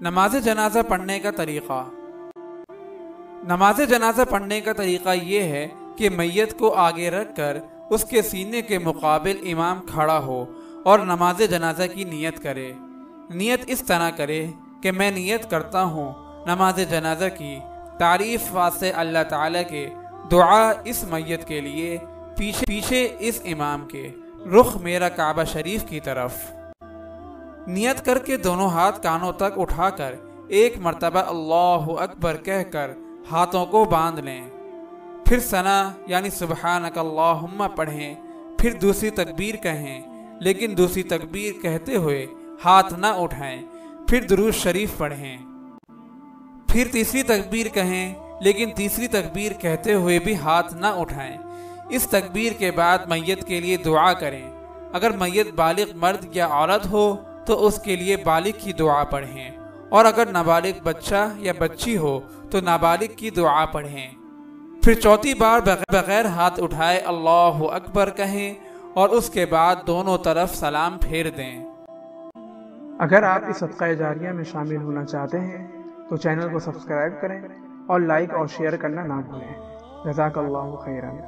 नमाज जनाजा पढ़ने का तरीक़ा। नमाज जनाजा पढ़ने का तरीक़ा ये है कि मैयत को आगे रख कर उसके सीने के मुकाबिल इमाम खड़ा हो और नमाज जनाजा की नियत करे। नियत इस तरह करे कि मैं नियत करता हूँ नमाज जनाजा की तारीफ़ वास्ते अल्लाह ताला के, दुआ इस मैयत के लिए, पीछे इस इमाम के, रुख मेरा काबा शरीफ की तरफ। नियत करके दोनों हाथ कानों तक उठाकर एक मर्तबा अल्लाहु अकबर कहकर हाथों को बांध लें। फिर सना यानी सुबहानक अल्लाहुम्मा पढ़ें। फिर दूसरी तकबीर कहें, लेकिन दूसरी तकबीर कहते हुए हाथ ना उठाएं। फिर दुरूद शरीफ पढ़ें। फिर तीसरी तकबीर कहें, लेकिन तीसरी तकबीर कहते हुए भी हाथ ना उठाएं। इस तकबीर के बाद मैयत के लिए दुआ करें। अगर मैयत बालिग मर्द या औरत हो तो उसके लिए बालिग की दुआ पढ़ें, और अगर नाबालिग बच्चा या बच्ची हो तो नाबालिग की दुआ पढ़ें। फिर चौथी बार बगैर हाथ उठाए अल्लाहु अकबर कहें और उसके बाद दोनों तरफ सलाम फेर दें। अगर आप इस सदका जारिया में शामिल होना चाहते हैं तो चैनल को सब्सक्राइब करें और लाइक और शेयर करना ना भूलें। जज़ाकल्लाहु खैरन।